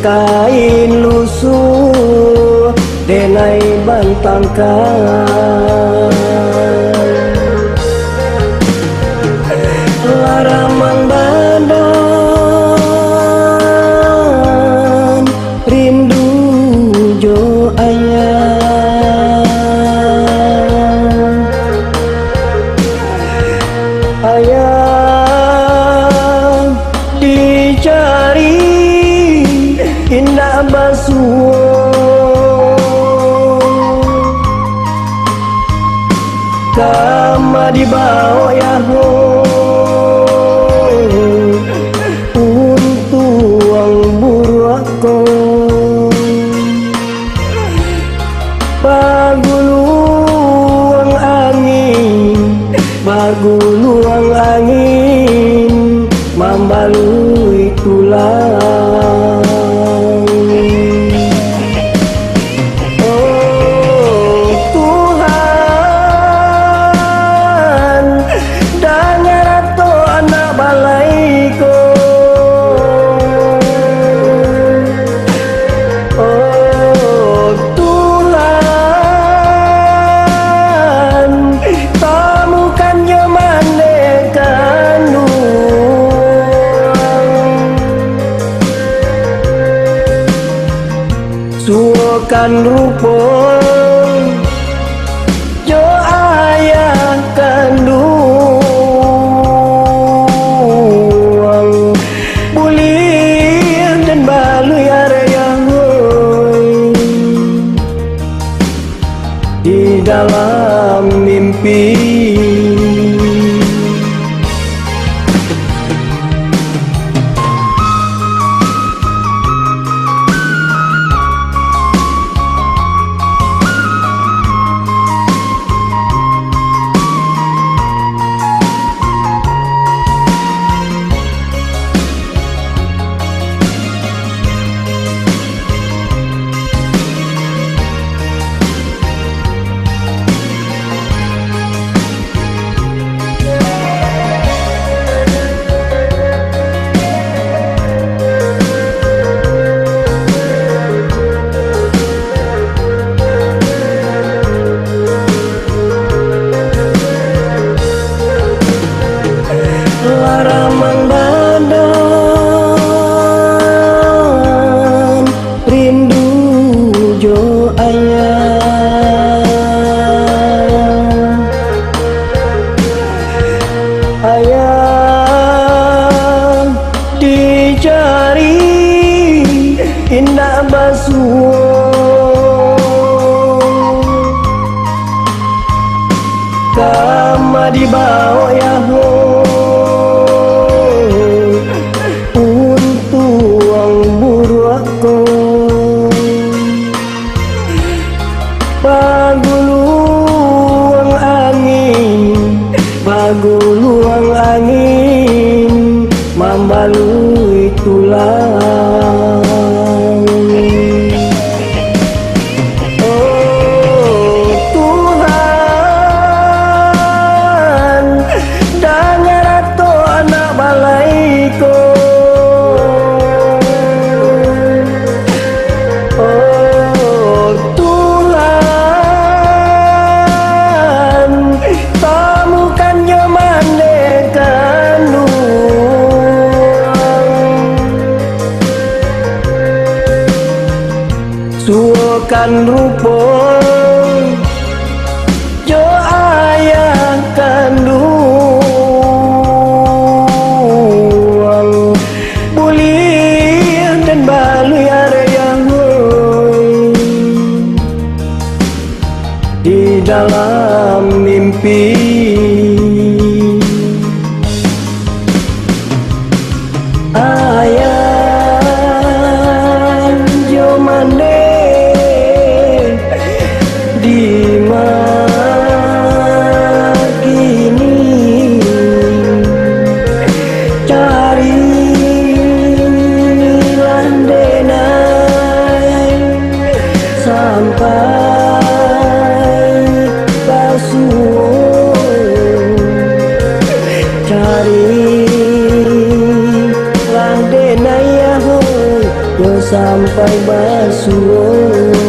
kain lusuh denai bantangkan laramang badan rindu jo ayah dicari indah basuh kama dibawa ya ho untuang burwako baguluang angin baguluang angin mambalui tulang oh Tuhan dengar ato anak balaiku oh Tuhan temukan zaman dekanu suokan rupo jo ayah kandung bulir dan balui area di dalam mimpi laramang badan rindu jo ayah dicari indah basuh kama dibawa ya ho untuang burwako baguluang angin mambalui tulang oh Tuhan dengar ato anak balaiku oh Tuhan temukan zaman dekanu suokan rupo jo ayah kandung bulir dan balui area di dalam mimpi ayah jo mande di magini cari landenai sampai basuh sampai basuh.